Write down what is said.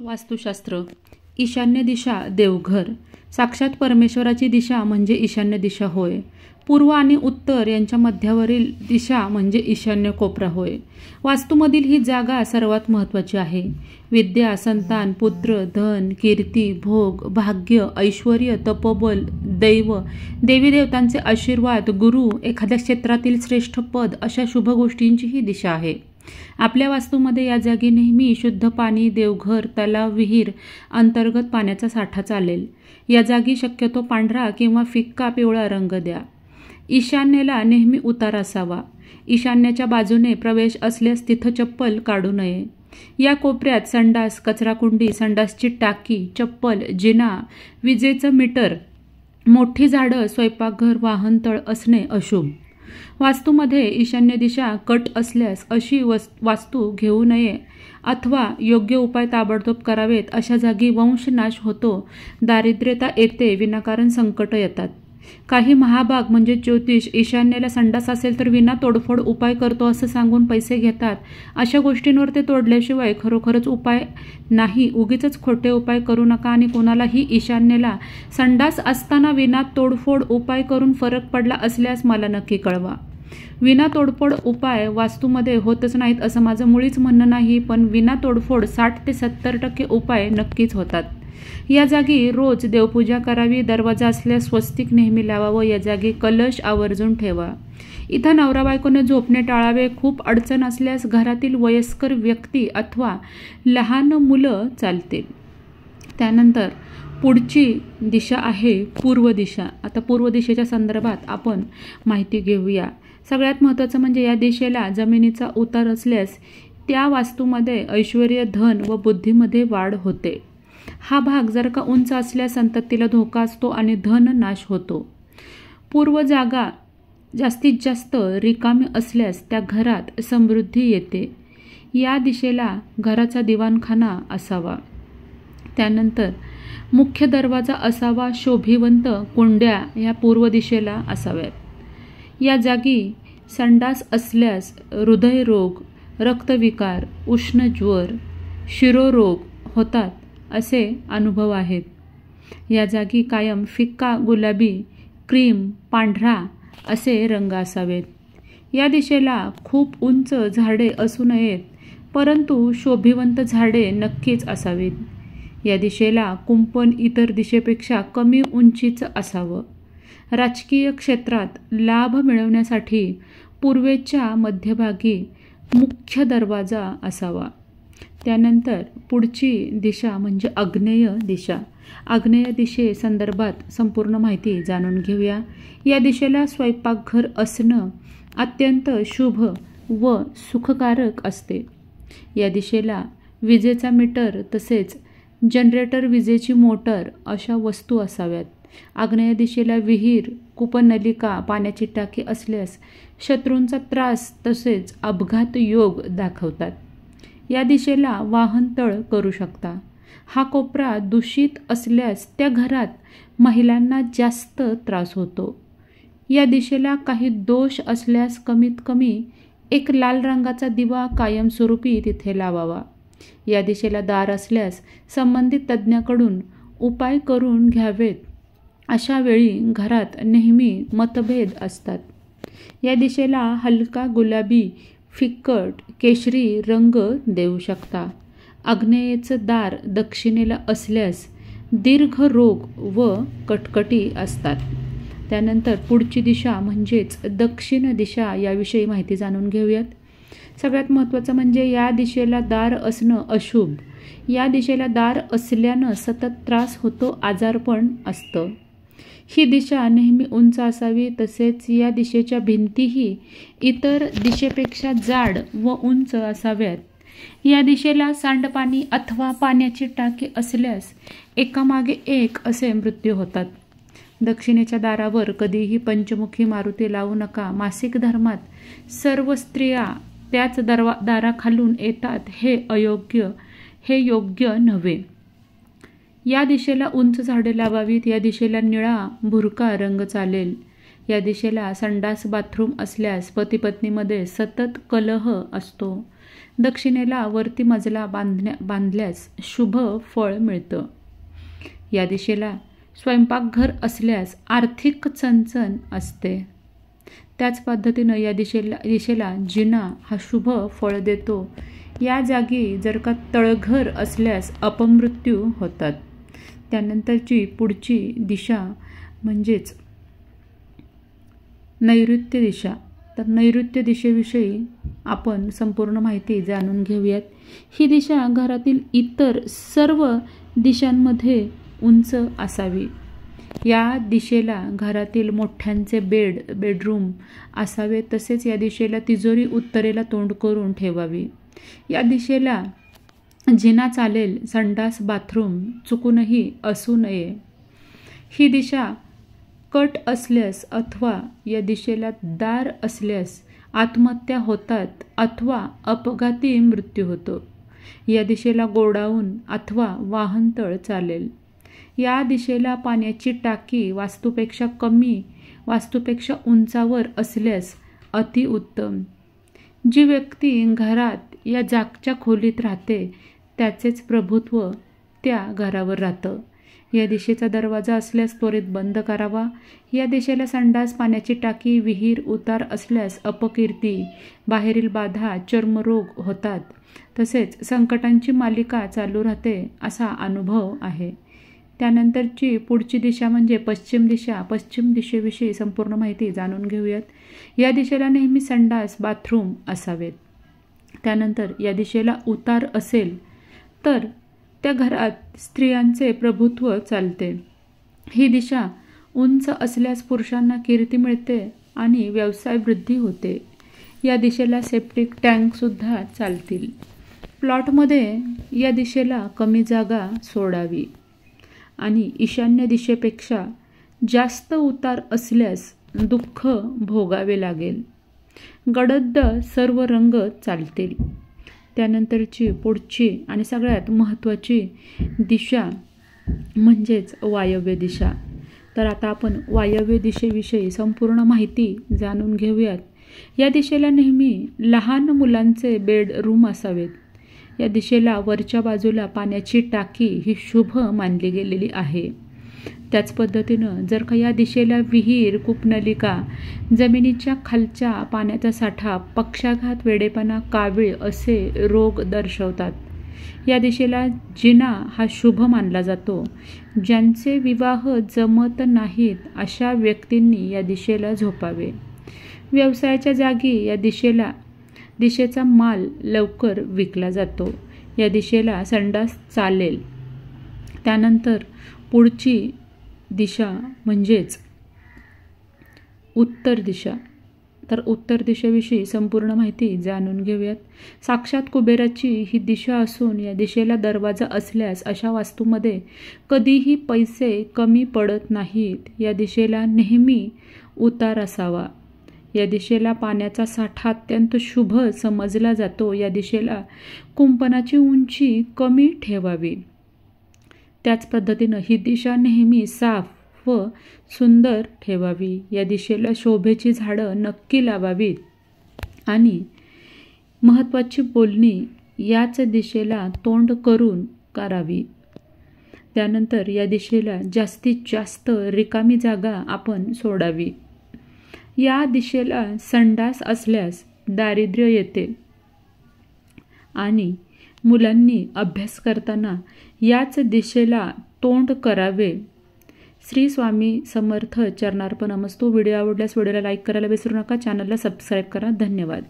वास्तुशास्त्र. ईशान्य दिशा देवघर. साक्षात परमेश्वराची दिशा म्हणजे ईशान्य दिशा होय. पूर्व आणि उत्तर यांच्या मध्यावरील दिशा म्हणजे ईशान्य कोपरा होय. वास्तूमधील ही जागा सर्वात महत्त्वाची आहे. विद्या, संतान, पुत्र, धन, कीर्ती, भोग, भाग्य, ऐश्वर्य, तपोबल, दैव, देवी देवतांचे आशीर्वाद, गुरु, एखाद्या क्षेत्रातील श्रेष्ठ पद अशा शुभ गोष्टींची ही दिशा आहे. आपल्या वास्तूमध्ये या जागी नेहमी शुद्ध पाणी, देवघर, तलाव, विहीर, अंतर्गत पाण्याचा साठा चालेल. या जागी शक्यतो पांढरा किंवा फिक्का पिवळा रंग द्या. ईशान्येला नेहमी उतार असावा. ईशान्येच्या बाजूने प्रवेश असल्यास तिथं चप्पल काढू नये. या कोपऱ्यात संडास, कचराकुंडी, संडासची टाकी, चप्पल, जिना, विजेचं मीटर, मोठी झाडं, स्वयंपाकघर, वाहनतळ असणे अशुभ. वास्तूमध्ये ईशान्य दिशा कट असल्यास अशी वास्तू घेऊ नये अथवा योग्य उपाय ताबडतोब करावेत. अशा जागी वंशनाश होतो, दारिद्र्यता येते, विनाकारण संकट येतात. काही महाभाग म्हणजे ज्योतिष ईशान्येला संडास असेल तर विना तोडफोड उपाय करतो असं सांगून पैसे घेतात. अशा गोष्टींवर ते तोडल्याशिवाय खरोखरच उपाय नाही. उगीच खोटे उपाय करू नका आणि कोणालाही ईशान्येला संडास असताना विना तोडफोड उपाय करून फरक पडला असल्यास मला नक्की कळवा. विना तोडफोड उपाय वास्तूमध्ये होतच नाहीत असं माझं मुळीच म्हणणं नाही, पण विना तोडफोड 60 ते 70% उपाय नक्कीच होतात. या जागी रोज देवपूजा करावी. दरवाजा असल्यास स्वस्तिक नेहमी लावावं. या जागी कलश आवर्जून ठेवा. इथं नवरा बायकोने झोपणे टाळावे. खूप अडचण असल्यास घरातील वयस्कर व्यक्ती अथवा लहान मुलं चालतील. त्यानंतर पुढची दिशा आहे पूर्व दिशा. आता पूर्व दिशेच्या संदर्भात आपण माहिती घेऊया. सगळ्यात महत्त्वाचं म्हणजे या दिशेला जमिनीचा उतार असल्यास त्या वास्तूमध्ये ऐश्वर्य, धन व बुद्धीमध्ये वाढ होते. हा भाग जर का उंच असल्यास संततीला धोका असतो आणि धन नाश होतो. पूर्व जागा जास्तीत जास्त रिकामी असल्यास त्या घरात समृद्धी येते. या दिशेला घराचा दिवाणखाना असावा. त्यानंतर मुख्य दरवाजा असावा. शोभिवंत कुंड्या या पूर्व दिशेला असाव्यात. या जागी संडास असल्यास हृदयरोग, रक्तविकार, उष्णज्वर, शिरोरोग होतात असे अनुभव आहेत. या जागी कायम फिक्का गुलाबी, क्रीम, पांढरा असे रंग असावेत. या दिशेला खूप उंच झाडे असू नयेत, परंतु शोभिवंत झाडे नक्कीच असावीत. या दिशेला कुंपण इतर दिशेपेक्षा कमी उंचीचं असावं. राजकीय क्षेत्रात लाभ मिळवण्यासाठी पूर्वेच्या मध्यभागी मुख्य दरवाजा असावा. त्यानंतर पुढची दिशा म्हणजे आग्नेय दिशा. आग्नेय दिशेसंदर्भात संपूर्ण माहिती जाणून घेऊया. या दिशेला स्वयंपाकघर असणं अत्यंत शुभ व सुखकारक असते. या दिशेला विजेचा मीटर तसेच जनरेटर, विजेची मोटर अशा वस्तू असाव्यात. आग्नेय दिशेला विहीर, कूपनलिका, पाण्याची टाकी असल्यास शत्रूंचा त्रास तसेच अपघात योग दाखवतात. या दिशेला वाहनतळ करू शकता. हा कोपरा दूषित असल्यास त्या घरात महिलांना जास्त त्रास होतो. या दिशेला काही दोष असल्यास कमीत कमी एक लाल रंगाचा दिवा कायमस्वरूपी तिथे लावावा. या दिशेला दार असल्यास संबंधित तज्ज्ञाकडून उपाय करून घ्यावेत. अशा वेळी घरात नेहमी मतभेद असतात. या दिशेला हलका गुलाबी, फिक्कट, केशरी रंग देऊ शकता. आग्नेयेचं दार दक्षिणेला असल्यास दीर्घ रोग व कटकटी असतात. त्यानंतर पुढची दिशा म्हणजेच दक्षिण दिशा याविषयी माहिती जाणून घेऊयात. सगळ्यात महत्त्वाचं म्हणजे या दिशेला दार असणं अशुभ. या दिशेला दार असल्यानं सतत त्रास होतो, आजारपण असतं. ही दिशा नेहमी उंच असावी. तसेच या दिशेच्या भिंतीही इतर दिशेपेक्षा जाड व उंच असाव्यात. या दिशेला सांडपाणी अथवा पाण्याची टाकी असल्यास एकामागे एक असे मृत्यू होतात. दक्षिणेच्या दारावर कधीही पंचमुखी मारुती लावू नका. मासिक धर्मात सर्व स्त्रिया त्याच दाराखालून येतात, हे योग्य नव्हे. या दिशेला उंच झाडे लावावीत. या दिशेला निळा, भुरका रंग चालेल. या दिशेला संडास, बाथरूम असल्यास पती पत्नीमध्ये सतत कलह असतो. दक्षिणेला वरती मजला बांधल्यास शुभ फळ मिळतं. या दिशेला स्वयंपाकघर असल्यास आर्थिक चणचण असते. त्याच पद्धतीनं या दिशेला जिना हा शुभ फळ देतो. या जागी जर का तळघर असल्यास अपमृत्यू होतात. त्यानंतरची पुढची दिशा म्हणजेच नैऋत्य दिशा. तर नैऋत्य दिशेविषयी आपण संपूर्ण माहिती जाणून घेऊयात. ही दिशा घरातील इतर सर्व दिशांमध्ये उंच असावी. या दिशेला घरातील मोठ्यांचे बेडरूम असावे. तसेच या दिशेला तिजोरी उत्तरेला तोंड करून ठेवावी. या दिशेला जिना चालेल, संडास बाथरूम चुकूनही असू नये. ही दिशा कट असल्यास अथवा या दिशेला दार असल्यास आत्महत्या होतात अथवा अपघाती मृत्यू होतो. या दिशेला गोडाऊन अथवा वाहनतळ चालेल. या दिशेला पाण्याची टाकी वास्तूपेक्षा उंचावर असल्यास अतिउत्तम. जी व्यक्ती घरात या जागच्या खोलीत राहते त्याचेच प्रभुत्व त्या घरावर राहतं. या दिशेचा दरवाजा असल्यास त्वरित बंद करावा. या दिशेला संडास, पाण्याची टाकी, विहीर, उतार असल्यास अपकीर्ती, बाहेरील बाधा, चर्मरोग होतात. तसेच संकटांची मालिका चालू राहते असा अनुभव आहे. त्यानंतरची पुढची दिशा म्हणजे पश्चिम दिशा. पश्चिम दिशेविषयी संपूर्ण माहिती जाणून घेऊयात. या दिशेला नेहमी संडास, बाथरूम असावेत. त्यानंतर या दिशेला उतार असेल तर त्या घरात स्त्रियांचे प्रभुत्व चालते. ही दिशा उंच असल्यास पुरुषांना कीर्ती मिळते आणि व्यवसाय वृद्धी होते. या दिशेला सेप्टिक टँकसुद्धा चालतील. प्लॉटमध्ये या दिशेला कमी जागा सोडावी आणि ईशान्य दिशेपेक्षा जास्त उतार असल्यास दुःख भोगावे लागेल. गडद सर्व रंग चालतील. त्यानंतरची पुढची आणि सगळ्यात महत्त्वाची दिशा म्हणजेच वायव्य दिशा. तर आता आपण वायव्य दिशेविषयी संपूर्ण माहिती जाणून घेऊयात. या दिशेला नेहमी लहान मुलांचे बेडरूम असावेत. या दिशेला वरच्या बाजूला पाण्याची टाकी ही शुभ मानली गेलेली आहे. त्याच पद्धतीनं जर का या दिशेला विहीर, कूपनलिका, जमिनीच्या खालच्या पाण्याचा साठा, पक्षाघात, वेडेपणा, कावीळ असे रोग दर्शवतात. या दिशेला जिना हा शुभ मानला जातो. ज्यांचे विवाह जमत नाहीत अशा व्यक्तींनी या दिशेला झोपावे. व्यवसायाच्या जागी या दिशेचा माल लवकर विकला जातो. या दिशेला संडास चालेल. त्यानंतर पुढची दिशा म्हणजेच उत्तर दिशा. तर उत्तर दिशेविषयी संपूर्ण माहिती जाणून घेऊयात. साक्षात कुबेराची ही दिशा असून या दिशेला दरवाजा असल्यास अशा वास्तूमध्ये कधीही पैसे कमी पडत नाहीत. या दिशेला नेहमी उतार असावा. या दिशेला पाण्याचा साठा अत्यंत शुभ समजला जातो. या दिशेला कुंपणाची उंची कमी ठेवावी. त्याच पद्धतीनं ही दिशा नेहमी साफ व सुंदर ठेवावी. या दिशेला शोभेची झाडं नक्की लावावीत आणि महत्त्वाची बोलणी याच दिशेला तोंड करून करावी. त्यानंतर या दिशेला जास्तीत जास्त रिकामी जागा आपण सोडावी. या दिशेला संडास असल्यास दारिद्र्य येते आणि मुलांनी अभ्यास करताना याच दिशेला तोंड करावे. श्री स्वामी समर्थ चरणार्पणमस्तु. व्हिडिओ आवडल्यास व्हिडिओला लाईक करायला विसरू नका. चॅनलला सबस्क्राईब करा. धन्यवाद.